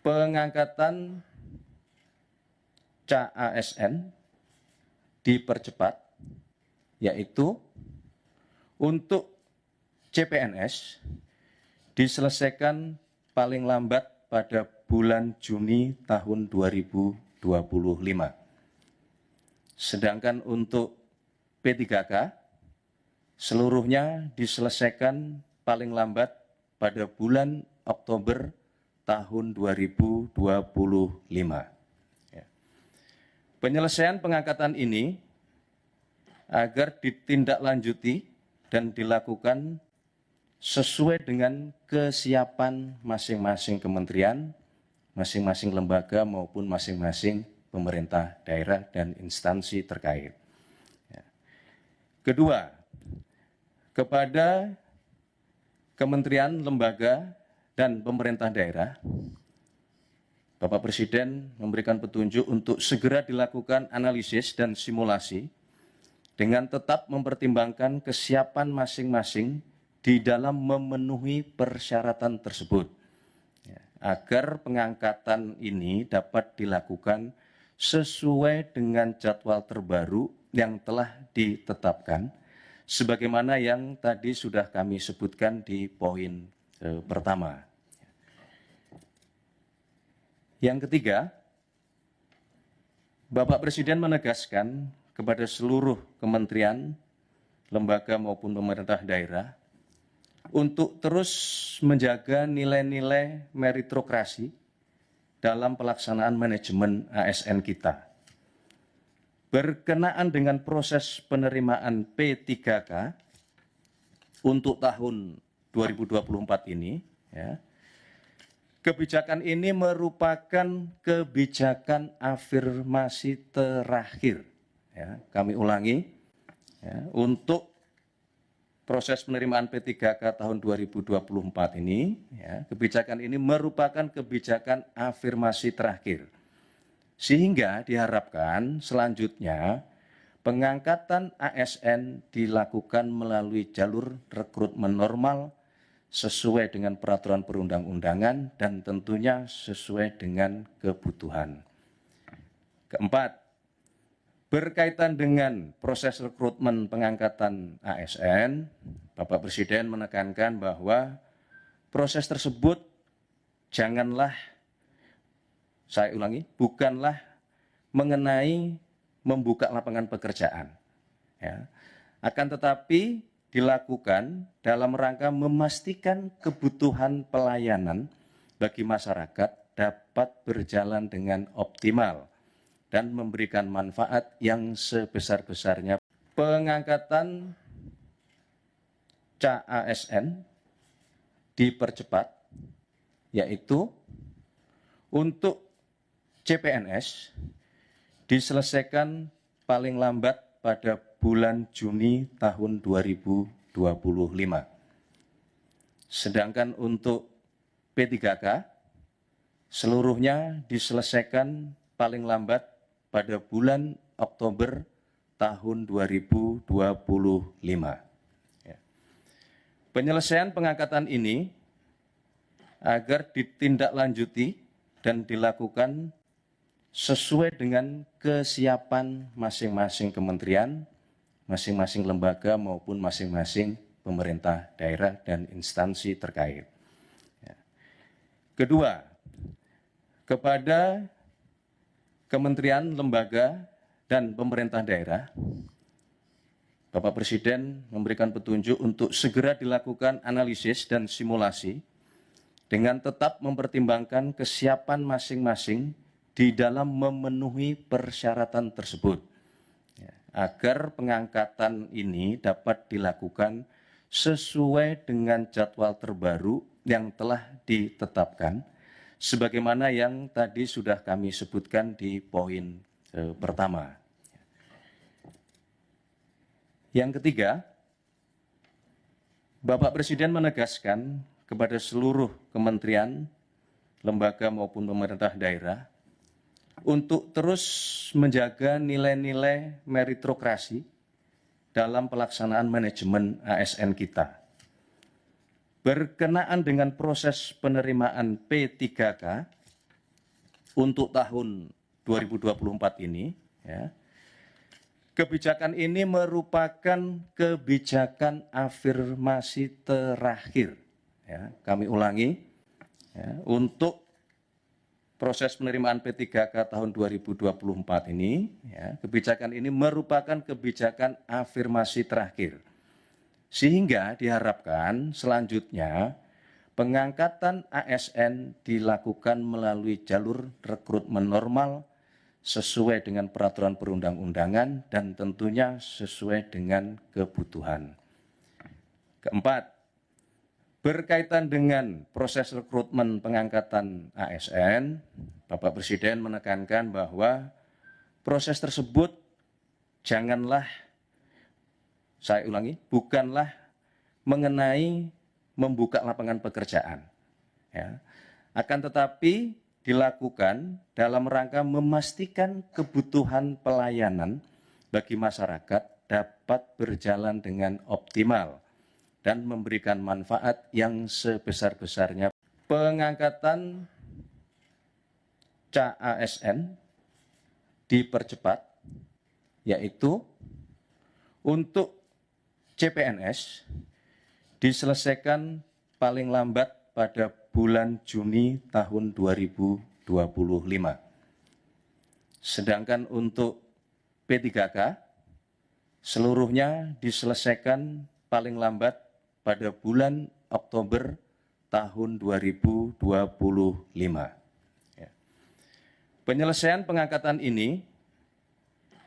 Pengangkatan CASN dipercepat, yaitu untuk CPNS diselesaikan paling lambat pada bulan Juni tahun 2025. Sedangkan untuk P3K seluruhnya diselesaikan paling lambat pada bulan Oktober tahun 2025. Penyelesaian pengangkatan ini agar ditindaklanjuti dan dilakukan sesuai dengan kesiapan masing-masing kementerian, masing-masing lembaga maupun masing-masing pemerintah daerah dan instansi terkait. Kedua, kepada kementerian, lembaga, dan pemerintah daerah, Bapak Presiden memberikan petunjuk untuk segera dilakukan analisis dan simulasi dengan tetap mempertimbangkan kesiapan masing-masing di dalam memenuhi persyaratan tersebut, agar pengangkatan ini dapat dilakukan sesuai dengan jadwal terbaru yang telah ditetapkan, sebagaimana yang tadi sudah kami sebutkan di poin pertama. Yang ketiga, Bapak Presiden menegaskan kepada seluruh kementerian, lembaga maupun pemerintah daerah untuk terus menjaga nilai-nilai meritokrasi dalam pelaksanaan manajemen ASN kita. Berkenaan dengan proses penerimaan P3K untuk tahun 2024 ini, kebijakan ini merupakan kebijakan afirmasi terakhir. Kami ulangi, untuk proses penerimaan P3K tahun 2024 ini, kebijakan ini merupakan kebijakan afirmasi terakhir. Sehingga diharapkan selanjutnya pengangkatan ASN dilakukan melalui jalur rekrutmen normal sesuai dengan peraturan perundang-undangan dan tentunya sesuai dengan kebutuhan. Keempat, berkaitan dengan proses rekrutmen pengangkatan ASN, Bapak Presiden menekankan bahwa proses tersebut bukanlah mengenai membuka lapangan pekerjaan, akan tetapi dilakukan dalam rangka memastikan kebutuhan pelayanan bagi masyarakat dapat berjalan dengan optimal dan memberikan manfaat yang sebesar-besarnya. Pengangkatan CASN dipercepat, yaitu untuk CPNS diselesaikan paling lambat pada bulan Juni tahun 2025. Sedangkan untuk P3K seluruhnya diselesaikan paling lambat pada bulan Oktober tahun 2025. Penyelesaian pengangkatan ini agar ditindaklanjuti dan dilakukan sesuai dengan kesiapan masing-masing kementerian, masing-masing lembaga maupun masing-masing pemerintah daerah dan instansi terkait. Kedua, kepada kementerian, lembaga, dan pemerintah daerah, Bapak Presiden memberikan petunjuk untuk segera dilakukan analisis dan simulasi dengan tetap mempertimbangkan kesiapan masing-masing di dalam memenuhi persyaratan tersebut, agar pengangkatan ini dapat dilakukan sesuai dengan jadwal terbaru yang telah ditetapkan, sebagaimana yang tadi sudah kami sebutkan di poin pertama. Yang ketiga, Bapak Presiden menegaskan kepada seluruh kementerian, lembaga maupun pemerintah daerah untuk terus menjaga nilai-nilai meritokrasi dalam pelaksanaan manajemen ASN kita. Berkenaan dengan proses penerimaan P3K untuk tahun 2024 ini, ya, kebijakan ini merupakan kebijakan afirmasi terakhir. Ya, kami ulangi, ya, untuk proses penerimaan P3K tahun 2024 ini, ya, kebijakan ini merupakan kebijakan afirmasi terakhir. Sehingga diharapkan selanjutnya pengangkatan ASN dilakukan melalui jalur rekrutmen normal sesuai dengan peraturan perundang-undangan dan tentunya sesuai dengan kebutuhan. Keempat, berkaitan dengan proses rekrutmen pengangkatan ASN, Bapak Presiden menekankan bahwa proses tersebut janganlah, saya ulangi, bukanlah mengenai membuka lapangan pekerjaan, ya. Akan tetapi dilakukan dalam rangka memastikan kebutuhan pelayanan bagi masyarakat dapat berjalan dengan optimal dan memberikan manfaat yang sebesar-besarnya. Pengangkatan CASN dipercepat, yaitu untuk CPNS diselesaikan paling lambat pada bulan Juni tahun 2025. Sedangkan untuk P3K seluruhnya diselesaikan paling lambat pada bulan Oktober tahun 2025. Penyelesaian pengangkatan ini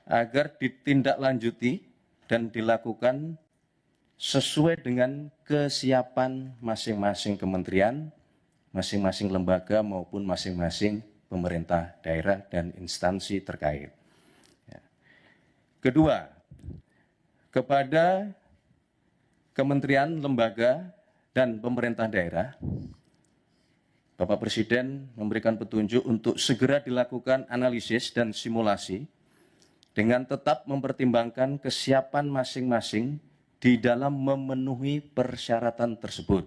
agar ditindaklanjuti dan dilakukan sesuai dengan kesiapan masing-masing kementerian, masing-masing lembaga maupun masing-masing pemerintah daerah dan instansi terkait. Kedua, kepada kementerian, lembaga, dan pemerintah daerah, Bapak Presiden memberikan petunjuk untuk segera dilakukan analisis dan simulasi dengan tetap mempertimbangkan kesiapan masing-masing di dalam memenuhi persyaratan tersebut,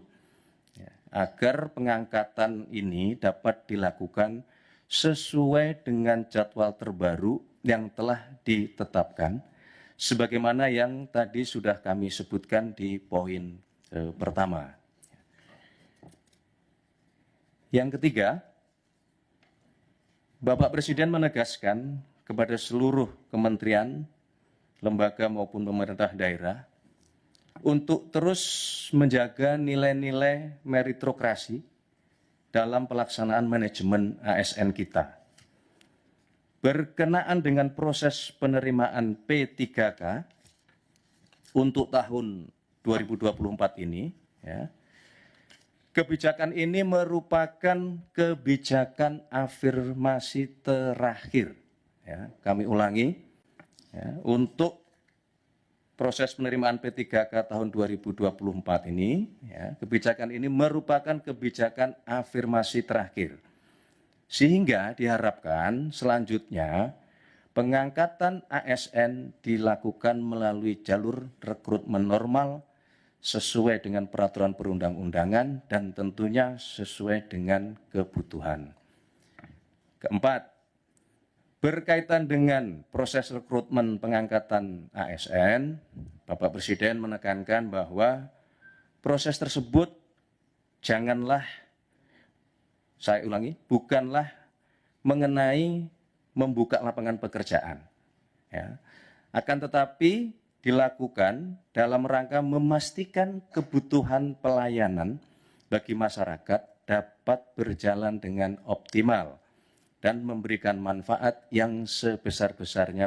agar pengangkatan ini dapat dilakukan sesuai dengan jadwal terbaru yang telah ditetapkan, sebagaimana yang tadi sudah kami sebutkan di poin pertama. Yang ketiga, Bapak Presiden menegaskan kepada seluruh kementerian, lembaga maupun pemerintah daerah untuk terus menjaga nilai-nilai meritokrasi dalam pelaksanaan manajemen ASN kita. Berkenaan dengan proses penerimaan P3K untuk tahun 2024 ini, ya, kebijakan ini merupakan kebijakan afirmasi terakhir. Ya, kami ulangi, ya, untuk proses penerimaan P3K tahun 2024 ini, ya, kebijakan ini merupakan kebijakan afirmasi terakhir. Sehingga diharapkan selanjutnya pengangkatan ASN dilakukan melalui jalur rekrutmen normal sesuai dengan peraturan perundang-undangan dan tentunya sesuai dengan kebutuhan. Keempat, berkaitan dengan proses rekrutmen pengangkatan ASN, Bapak Presiden menekankan bahwa proses tersebut janganlah, saya ulangi, bukanlah mengenai membuka lapangan pekerjaan, ya. Akan tetapi dilakukan dalam rangka memastikan kebutuhan pelayanan bagi masyarakat dapat berjalan dengan optimal dan memberikan manfaat yang sebesar-besarnya